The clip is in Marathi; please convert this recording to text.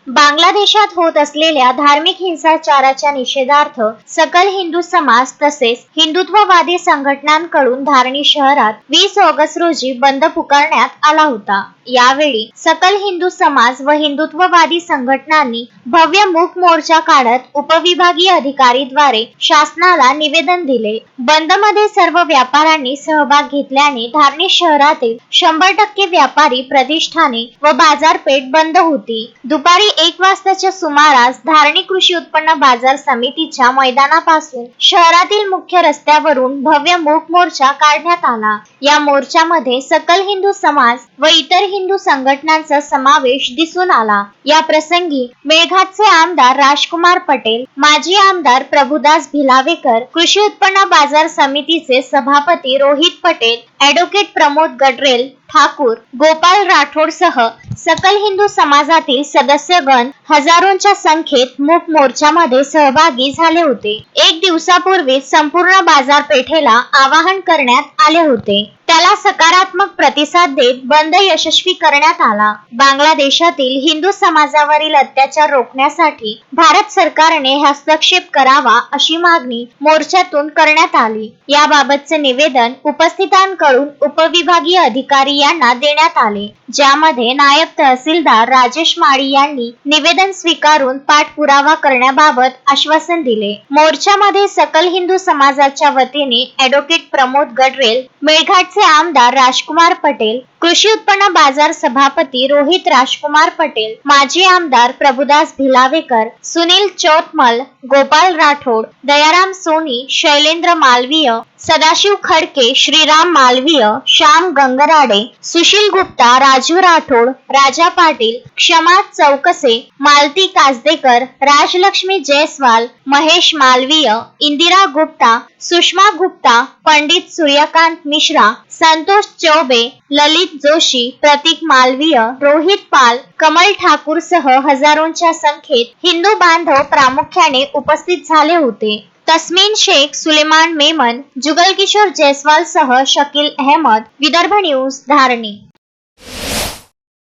बांगलादेशात होत असलेल्या धार्मिक हिंसाचाराच्या निषेधार्थ सकल हिंदू समाज तसेच हिंदुत्ववादी संघटनांकडून धारणी शहरात 20 ऑगस्ट रोजी बंद पुकारण्यात आला होता। यावेळी सकल हिंदू समाज व हिंदुत्ववादी संघटनांनी भव्य मूक मोर्चा काढत उपविभागीय अधिकारीद्वारे शासनाला निवेदन दिले। बंद मध्ये सर्व व्यापाऱ्यांनी सहभाग घेतल्याने धारणी शहरातील 100% व्यापारी प्रतिष्ठाने व बाजारपेठ बंद होती। दुपारी 1 वाजताच्या सुमारास धारणी कृषी उत्पन्न बाजार समितीच्या मैदानापासून शहरातील मुख्य रस्त्यावरून भव्य मूक मोर्चा काढण्यात आला। या मोर्चामध्ये सकल हिंदू समाज व इतर हिंदू संघटनांचा समावेश दिसून आला। या प्रसंगी मेळघाटचे आमदार राजकुमार पटेल, माजी आमदार प्रभुदास भिलावेकर, कृषी उत्पन्न बाजार समितीचे सभापती रोहित पटेल, ॲडव्होकेट प्रमोद गडरेल ठाकूर, गोपाल राठोड सह सकल हिंदू समाजातील सदस्यगण हजारोंच्या संख्येत मूक मोर्चामध्ये सहभागी झाले होते। 1 दिवसापूर्वी संपूर्ण बाजारपेठेला आवाहन करण्यात आले होते, त्याला सकारात्मक प्रतिसाद देत बंद यशस्वी करण्यात आला। बांगलादेशातील हिंदू समाजावरील अत्याचार रोखण्यासाठी भारत सरकारने हस्तक्षेप करावा अशी मागणी मोर्चातून करण्यात आली। याबाबतचे निवेदन उपस्थितांकडून उपविभागीय अधिकारी यांना देण्यात आले, ज्यामध्ये नायब तहसीलदार राजेश माळी यांनी निवेदन स्वीकारून पाठपुरावा करण्याबाबत आश्वासन दिले। मोर्चामध्ये सकल हिंदू समाजाच्या वतीने ॲडव्होकेट प्रमोद गडरेल, मेळघाटचे आमदार राजकुमार पटेल, कृषी उत्पन्न बाजार सभापती रोहित राजकुमार पटेल, माजी आमदार प्रभुदास भिलावेकर, सुनील चौतमल, गोपाल राठोड, दयाराम सोनी, शैलेंद्र मालवीय, सदाशिव खडके, श्रीराम मालवीय, श्याम गंगराडे, सुशील गुप्ता, राजू राठोड, राजा पाटील, क्षमा चौकसे, मालती कासदेकर, राजलक्ष्मी जयस्वाल, महेश मालवीय, इंदिरा गुप्ता, सुषमा गुप्ता, पंडित सूर्यकांत मिश्रा, संतोष चौबे, ललित जोशी, प्रतीक मालवीय, रोहित पाल, कमल ठाकूर सह हजारोंच्या संख्येत हिंदू बांधव प्रामुख्याने उपस्थित झाले होते। तस्मीन शेख, सुलेमान मेमन, जुगल किशोर जयस्वाल सह शकील अहमद, विदर्भ न्यूज, धारणी।